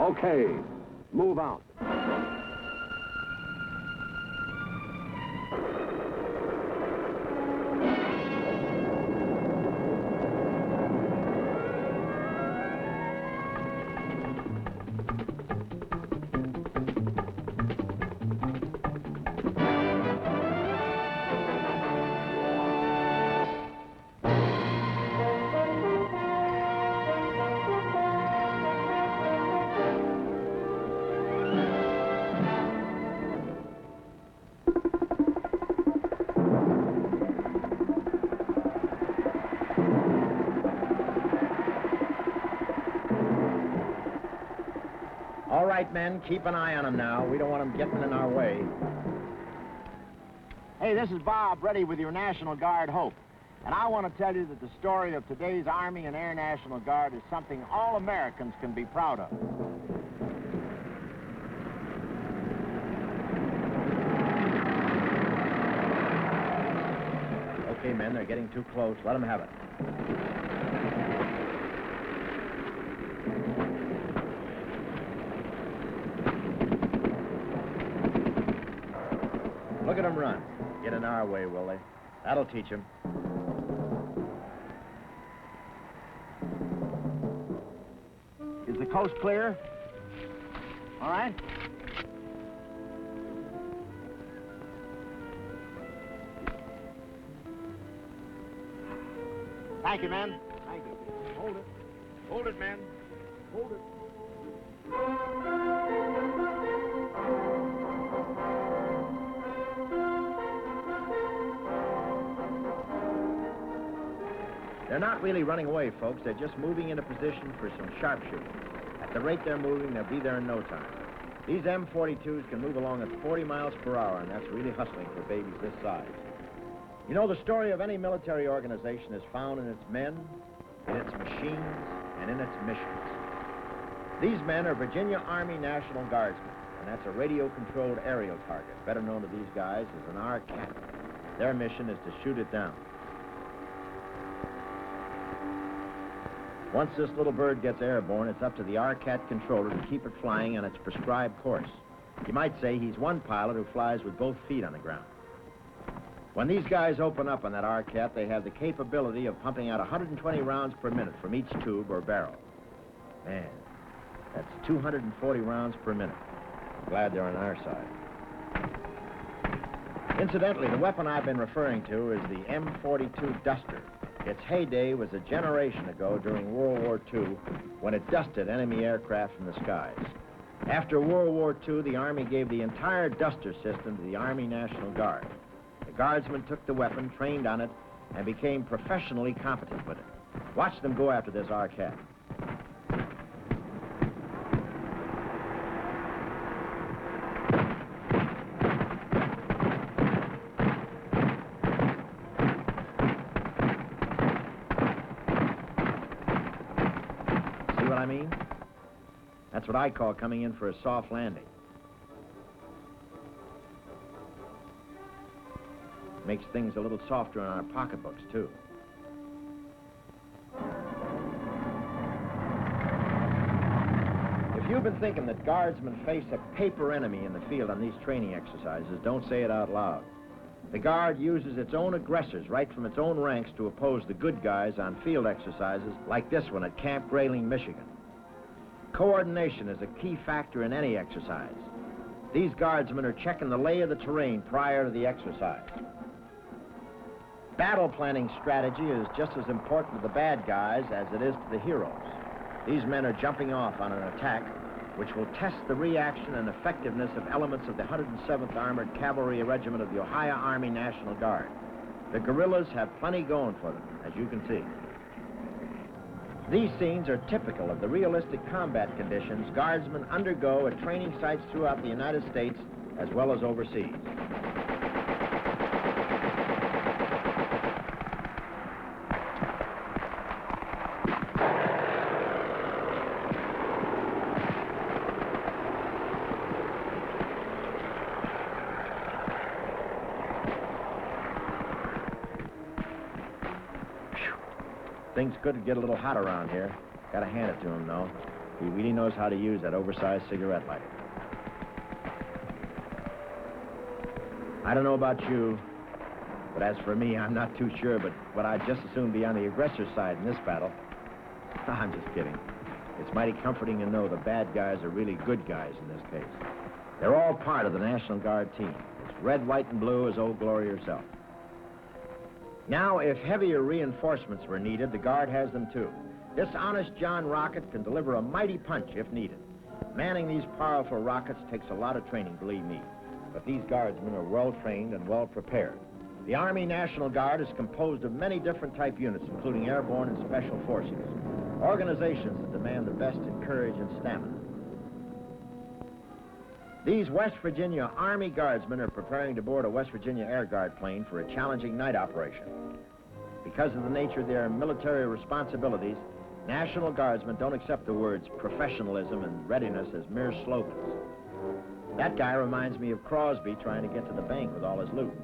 Okay, move out. All right, men, keep an eye on them now. We don't want them getting in our way. Hey, this is Bob, ready with your National Guard Hope. And I want to tell you that the story of today's Army and Air National Guard is something all Americans can be proud of. Okay, men, they're getting too close. Let them have it. Look at them run. Get in our way, will they? That'll teach them. Is the coast clear? All right. Thank you, man. Thank you. Hold it. Hold it, men. Hold it. They're not really running away, folks. They're just moving into position for some sharpshooting. At the rate they're moving, they'll be there in no time. These M42s can move along at 40 miles per hour, and that's really hustling for babies this size. You know, the story of any military organization is found in its men, in its machines, and in its missions. These men are Virginia Army National Guardsmen, and that's a radio-controlled aerial target, better known to these guys as an RCAT. Their mission is to shoot it down. Once this little bird gets airborne, it's up to the RCAT controller to keep it flying on its prescribed course. You might say he's one pilot who flies with both feet on the ground. When these guys open up on that RCAT, they have the capability of pumping out 120 rounds per minute from each tube or barrel. Man, that's 240 rounds per minute. I'm glad they're on our side. Incidentally, the weapon I've been referring to is the M42 Duster. Its heyday was a generation ago during World War II when it dusted enemy aircraft from the skies. After World War II, the Army gave the entire Duster system to the Army National Guard. The Guardsmen took the weapon, trained on it, and became professionally competent with it. Watch them go after this RCAT. I mean? That's what I call coming in for a soft landing. Makes things a little softer in our pocketbooks, too. If you've been thinking that guardsmen face a paper enemy in the field on these training exercises, don't say it out loud. The Guard uses its own aggressors right from its own ranks to oppose the good guys on field exercises like this one at Camp Grayling, Michigan. Coordination is a key factor in any exercise. These guardsmen are checking the lay of the terrain prior to the exercise. Battle planning strategy is just as important to the bad guys as it is to the heroes. These men are jumping off on an attack which will test the reaction and effectiveness of elements of the 107th Armored Cavalry Regiment of the Ohio Army National Guard. The guerrillas have plenty going for them, as you can see. These scenes are typical of the realistic combat conditions guardsmen undergo at training sites throughout the United States as well as overseas. Things could get a little hot around here. Gotta hand it to them, though. He really knows how to use that oversized cigarette lighter. I don't know about you, but as for me, I'm not too sure, but I'd just as soon be on the aggressor's side in this battle. I'm just kidding. It's mighty comforting to know the bad guys are really good guys in this case. They're all part of the National Guard team. It's red, white, and blue as Old Glory herself. Now, if heavier reinforcements were needed, the Guard has them too. This honest John rocket can deliver a mighty punch if needed. Manning these powerful rockets takes a lot of training, believe me. But these Guardsmen are well-trained and well-prepared. The Army National Guard is composed of many different type units, including airborne and special forces. Organizations that demand the best in courage and stamina. These West Virginia Army Guardsmen are preparing to board a West Virginia Air Guard plane for a challenging night operation. Because of the nature of their military responsibilities, National Guardsmen don't accept the words professionalism and readiness as mere slogans. That guy reminds me of Crosby trying to get to the bank with all his loot.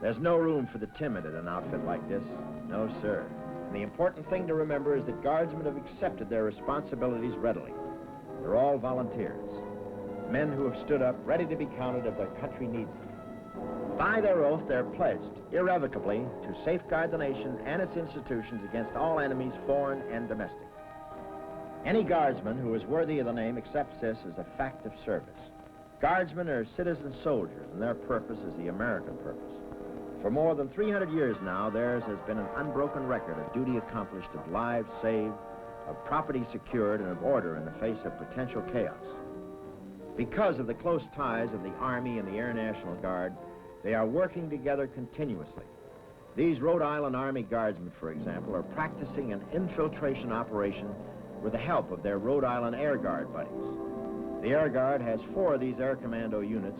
There's no room for the timid in an outfit like this. No, sir. And the important thing to remember is that Guardsmen have accepted their responsibilities readily. They're all volunteers. Men who have stood up, ready to be counted if their country needs them. By their oath, they're pledged, irrevocably, to safeguard the nation and its institutions against all enemies, foreign and domestic. Any Guardsman who is worthy of the name accepts this as a fact of service. Guardsmen are citizen soldiers, and their purpose is the American purpose. For more than 300 years now, theirs has been an unbroken record of duty accomplished, of lives saved, of property secured, and of order in the face of potential chaos. Because of the close ties of the Army and the Air National Guard, they are working together continuously. These Rhode Island Army Guardsmen, for example, are practicing an infiltration operation with the help of their Rhode Island Air Guard buddies. The Air Guard has 4 of these Air Commando units,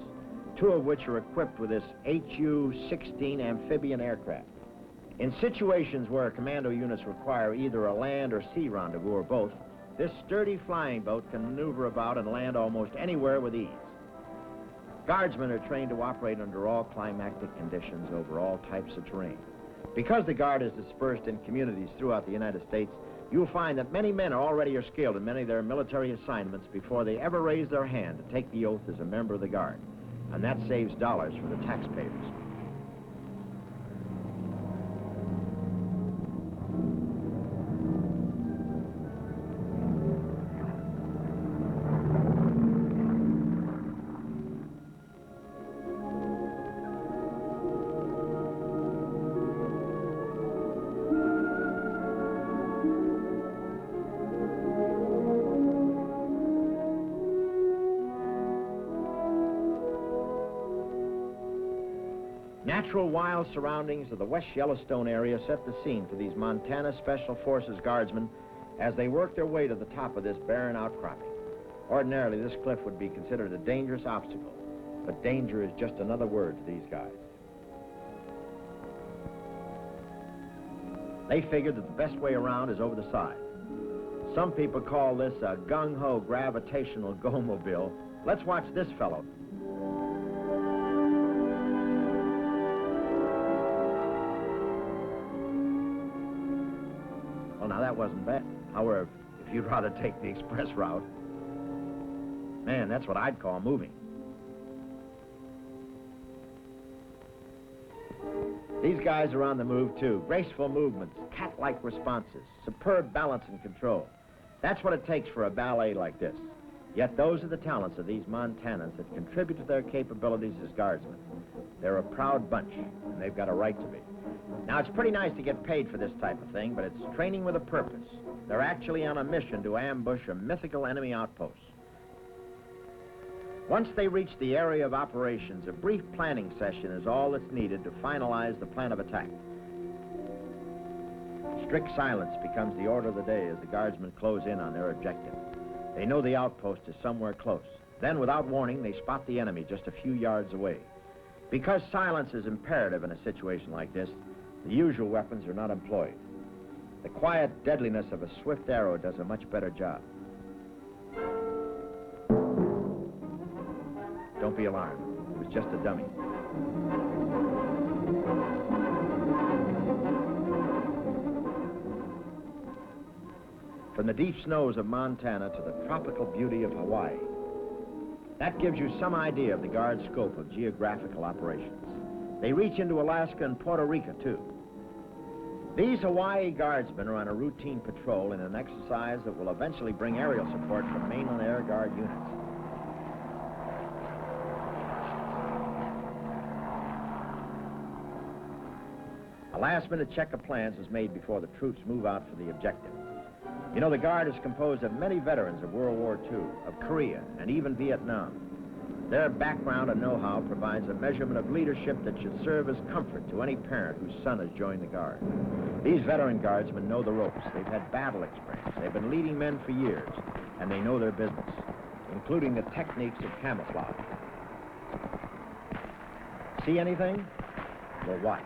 2 of which are equipped with this HU-16 amphibian aircraft. In situations where commando units require either a land or sea rendezvous or both, this sturdy flying boat can maneuver about and land almost anywhere with ease. Guardsmen are trained to operate under all climatic conditions over all types of terrain. Because the Guard is dispersed in communities throughout the United States, you'll find that many men already are skilled in many of their military assignments before they ever raise their hand to take the oath as a member of the Guard. And that saves dollars for the taxpayers. Natural wild surroundings of the West Yellowstone area set the scene for these Montana Special Forces Guardsmen as they work their way to the top of this barren outcropping. Ordinarily, this cliff would be considered a dangerous obstacle, but danger is just another word to these guys. They figured that the best way around is over the side. Some people call this a gung-ho gravitational go-mobile. Let's watch this fellow. Now, that wasn't bad. However, if you'd rather take the express route, man, that's what I'd call moving. These guys are on the move, too. Graceful movements, cat-like responses, superb balance and control. That's what it takes for a ballet like this. Yet those are the talents of these Montanans that contribute to their capabilities as Guardsmen. They're a proud bunch, and they've got a right to be. Now, it's pretty nice to get paid for this type of thing, but it's training with a purpose. They're actually on a mission to ambush a mythical enemy outpost. Once they reach the area of operations, a brief planning session is all that's needed to finalize the plan of attack. Strict silence becomes the order of the day as the Guardsmen close in on their objective. They know the outpost is somewhere close. Then, without warning, they spot the enemy just a few yards away. Because silence is imperative in a situation like this, the usual weapons are not employed. The quiet deadliness of a swift arrow does a much better job. Don't be alarmed. It was just a dummy. from the deep snows of Montana to the tropical beauty of Hawaii. That gives you some idea of the Guard's scope of geographical operations. They reach into Alaska and Puerto Rico, too. These Hawaii Guardsmen are on a routine patrol in an exercise that will eventually bring aerial support from mainland Air Guard units. A last-minute check of plans is made before the troops move out for the objective. You know, the Guard is composed of many veterans of World War II, of Korea, and even Vietnam. Their background and know-how provides a measurement of leadership that should serve as comfort to any parent whose son has joined the Guard. These veteran Guardsmen know the ropes. They've had battle experience. They've been leading men for years, and they know their business, including the techniques of camouflage. See anything? Well, watch.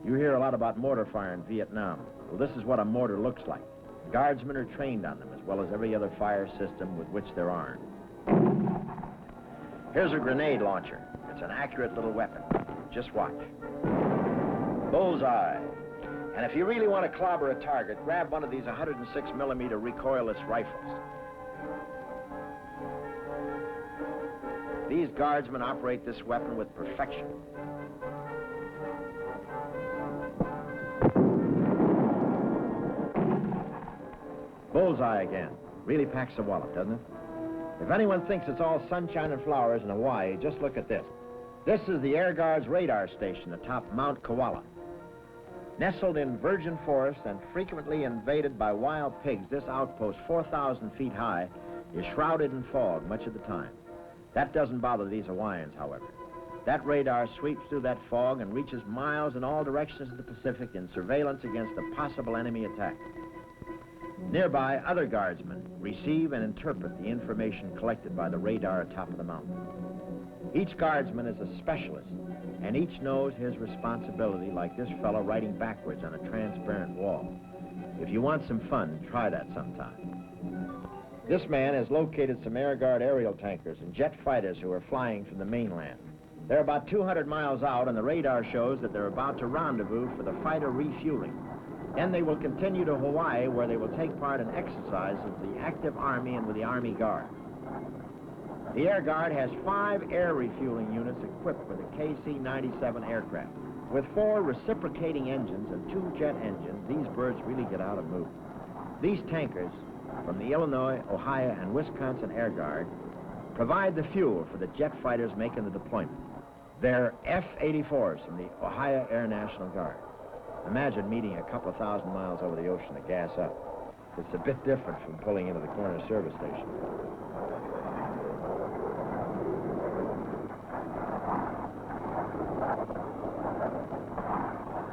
You hear a lot about mortar fire in Vietnam. Well, this is what a mortar looks like. Guardsmen are trained on them, as well as every other fire system with which they're armed. Here's a grenade launcher. It's an accurate little weapon. Just watch. Bullseye. And if you really want to clobber a target, grab one of these 106mm recoilless rifles. These Guardsmen operate this weapon with perfection. Bullseye again. Really packs a wallop, doesn't it? If anyone thinks it's all sunshine and flowers in Hawaii, just look at this. This is the Air Guard's radar station atop Mount Koala. Nestled in virgin forest and frequently invaded by wild pigs, this outpost, 4,000 feet high, is shrouded in fog much of the time. That doesn't bother these Hawaiians, however. That radar sweeps through that fog and reaches miles in all directions of the Pacific in surveillance against a possible enemy attack. Nearby, other Guardsmen receive and interpret the information collected by the radar atop of the mountain. Each Guardsman is a specialist, and each knows his responsibility, like this fellow writing backwards on a transparent wall. If you want some fun, try that sometime. This man has located some Air Guard aerial tankers and jet fighters who are flying from the mainland. They're about 200 miles out, and the radar shows that they're about to rendezvous for the fighter refueling. Then they will continue to Hawaii, where they will take part in exercises with the active Army and with the Army Guard. The Air Guard has 5 air refueling units equipped with a KC-97 aircraft. With 4 reciprocating engines and 2 jet engines, these birds really get out of move. These tankers from the Illinois, Ohio, and Wisconsin Air Guard provide the fuel for the jet fighters making the deployment. They're F-84s from the Ohio Air National Guard. Imagine meeting a couple of thousand miles over the ocean to gas up. It's a bit different from pulling into the corner service station.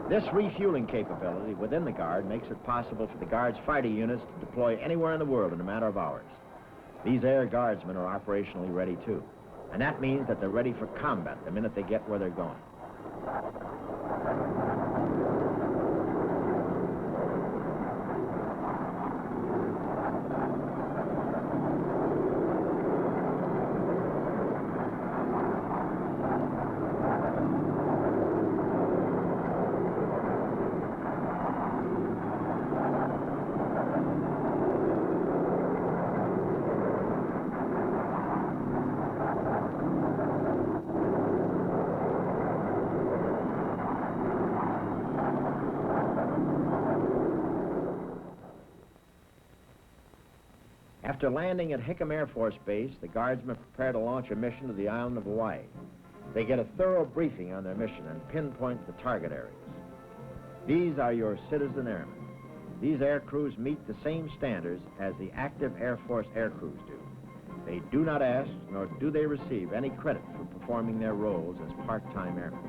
This refueling capability within the Guard makes it possible for the Guard's fighter units to deploy anywhere in the world in a matter of hours. These Air Guardsmen are operationally ready, too. And that means that they're ready for combat the minute they get where they're going. After landing at Hickam Air Force Base, the Guardsmen prepare to launch a mission to the island of Hawaii. They get a thorough briefing on their mission and pinpoint the target areas. These are your citizen airmen. These air crews meet the same standards as the active Air Force air crews do. They do not ask, nor do they receive any credit for performing their roles as part-time airmen.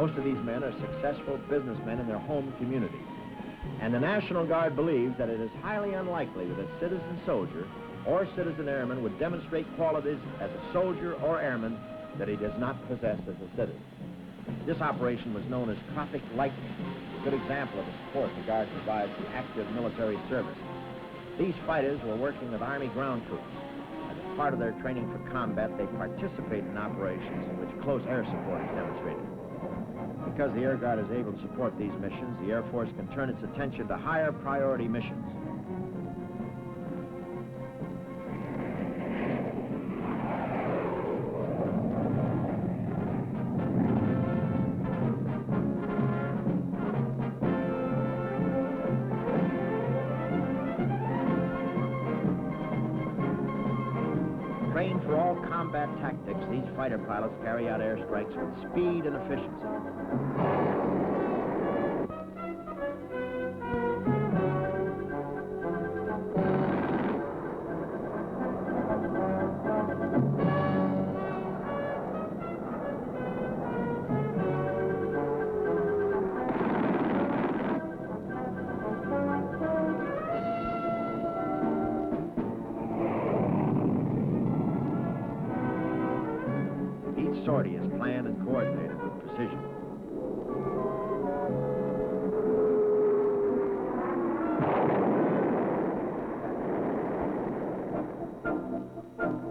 Most of these men are successful businessmen in their home community. And the National Guard believes that it is highly unlikely that a citizen soldier or citizen airman would demonstrate qualities as a soldier or airman that he does not possess as a citizen. This operation was known as Tropic Lightning, a good example of the support the Guard provides to active military service. These fighters were working with Army ground troops. As a part of their training for combat, they participate in operations in which close air support is demonstrated. Because the Air Guard is able to support these missions, the Air Force can turn its attention to higher priority missions. Trained for all combat tactics, these fighter pilots carry out airstrikes with speed and efficiency. Each sortie is planned and coordinated with precision.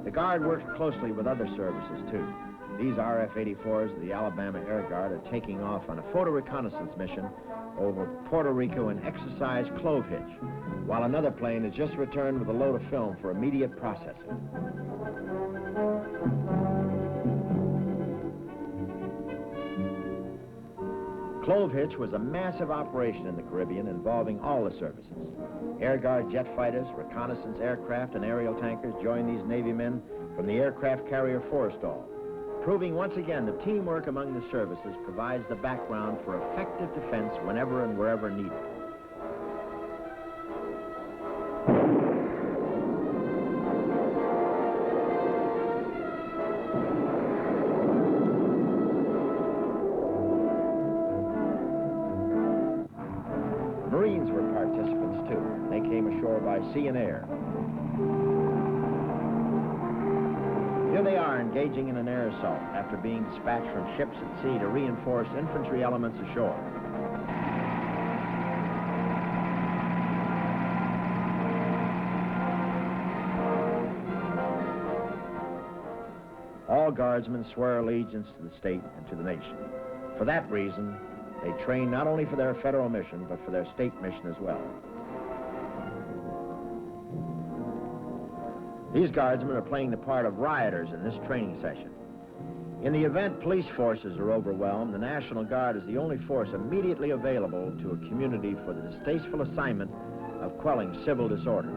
The Guard works closely with other services, too. These RF-84s of the Alabama Air Guard are taking off on a photo reconnaissance mission over Puerto Rico and exercise Clove Hitch, while another plane has just returned with a load of film for immediate processing. Clove Hitch was a massive operation in the Caribbean involving all the services. Air Guard jet fighters, reconnaissance aircraft, and aerial tankers joined these Navy men from the aircraft carrier Forrestal, proving once again that teamwork among the services provides the background for effective defense whenever and wherever needed. Marines were participants, too. They came ashore by sea and air. Here they are engaging in an air assault after being dispatched from ships at sea to reinforce infantry elements ashore. All Guardsmen swear allegiance to the state and to the nation. For that reason, they train not only for their federal mission, but for their state mission as well. These Guardsmen are playing the part of rioters in this training session. In the event police forces are overwhelmed, the National Guard is the only force immediately available to a community for the distasteful assignment of quelling civil disorder.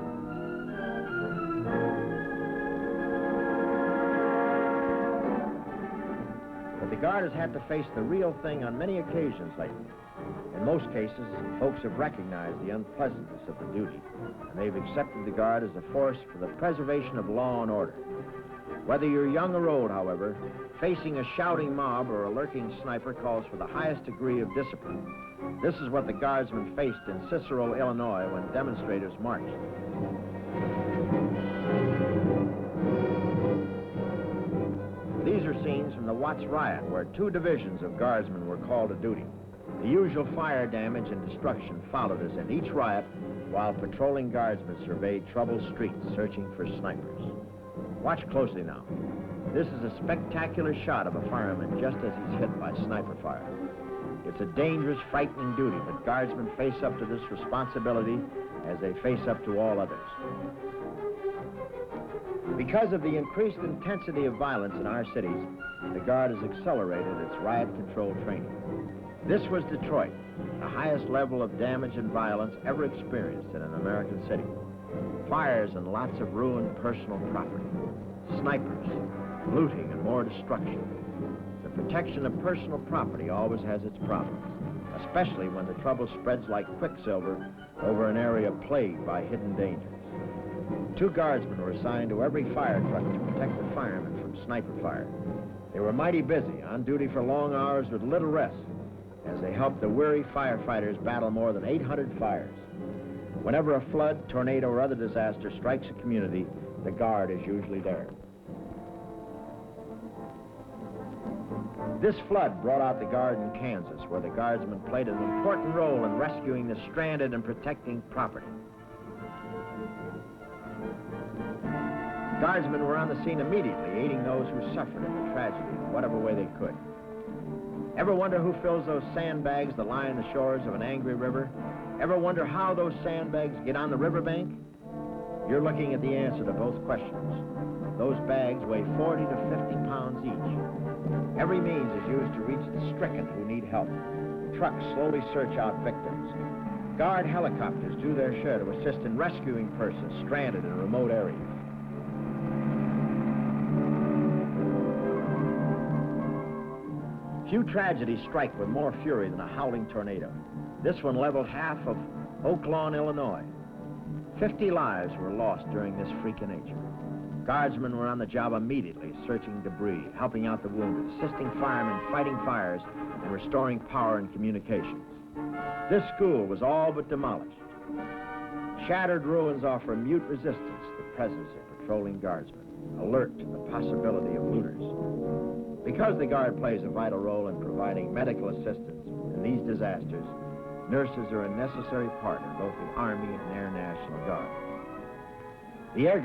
But the Guard has had to face the real thing on many occasions lately. In most cases, folks have recognized the unpleasantness of the duty, and they've accepted the Guard as a force for the preservation of law and order. Whether you're young or old, however, facing a shouting mob or a lurking sniper calls for the highest degree of discipline. This is what the Guardsmen faced in Cicero, Illinois, when demonstrators marched. These are scenes from the Watts riot, where 2 divisions of Guardsmen were called to duty. The usual fire damage and destruction followed us in each riot, while patrolling Guardsmen surveyed troubled streets searching for snipers. Watch closely now. This is a spectacular shot of a fireman just as he's hit by sniper fire. It's a dangerous, frightening duty, but Guardsmen face up to this responsibility as they face up to all others. Because of the increased intensity of violence in our cities, the Guard has accelerated its riot control training. This was Detroit, the highest level of damage and violence ever experienced in an American city. Fires and lots of ruined personal property, snipers, looting, and more destruction. The protection of personal property always has its problems, especially when the trouble spreads like quicksilver over an area plagued by hidden dangers. 2 Guardsmen were assigned to every fire truck to protect the firemen from sniper fire. They were mighty busy, on duty for long hours with little rest, as they helped the weary firefighters battle more than 800 fires. Whenever a flood, tornado, or other disaster strikes a community, the Guard is usually there. This flood brought out the Guard in Kansas, where the Guardsmen played an important role in rescuing the stranded and protecting property. Guardsmen were on the scene immediately, aiding those who suffered in the tragedy in whatever way they could. Ever wonder who fills those sandbags that lie on the shores of an angry river? Ever wonder how those sandbags get on the riverbank? You're looking at the answer to both questions. Those bags weigh 40 to 50 pounds each. Every means is used to reach the stricken who need help. Trucks slowly search out victims. Guard helicopters do their share to assist in rescuing persons stranded in remote areas. Few tragedies strike with more fury than a howling tornado. This one leveled half of Oak Lawn, Illinois. 50 lives were lost during this freak of nature. Guardsmen were on the job immediately, searching debris, helping out the wounded, assisting firemen fighting fires, and restoring power and communications. This school was all but demolished. Shattered ruins offer mute resistance to the presence of patrolling guardsmen, alert to the possibility of looters. Because the Guard plays a vital role in providing medical assistance in these disasters, nurses are a necessary part of both the Army and Air National Guard. The Air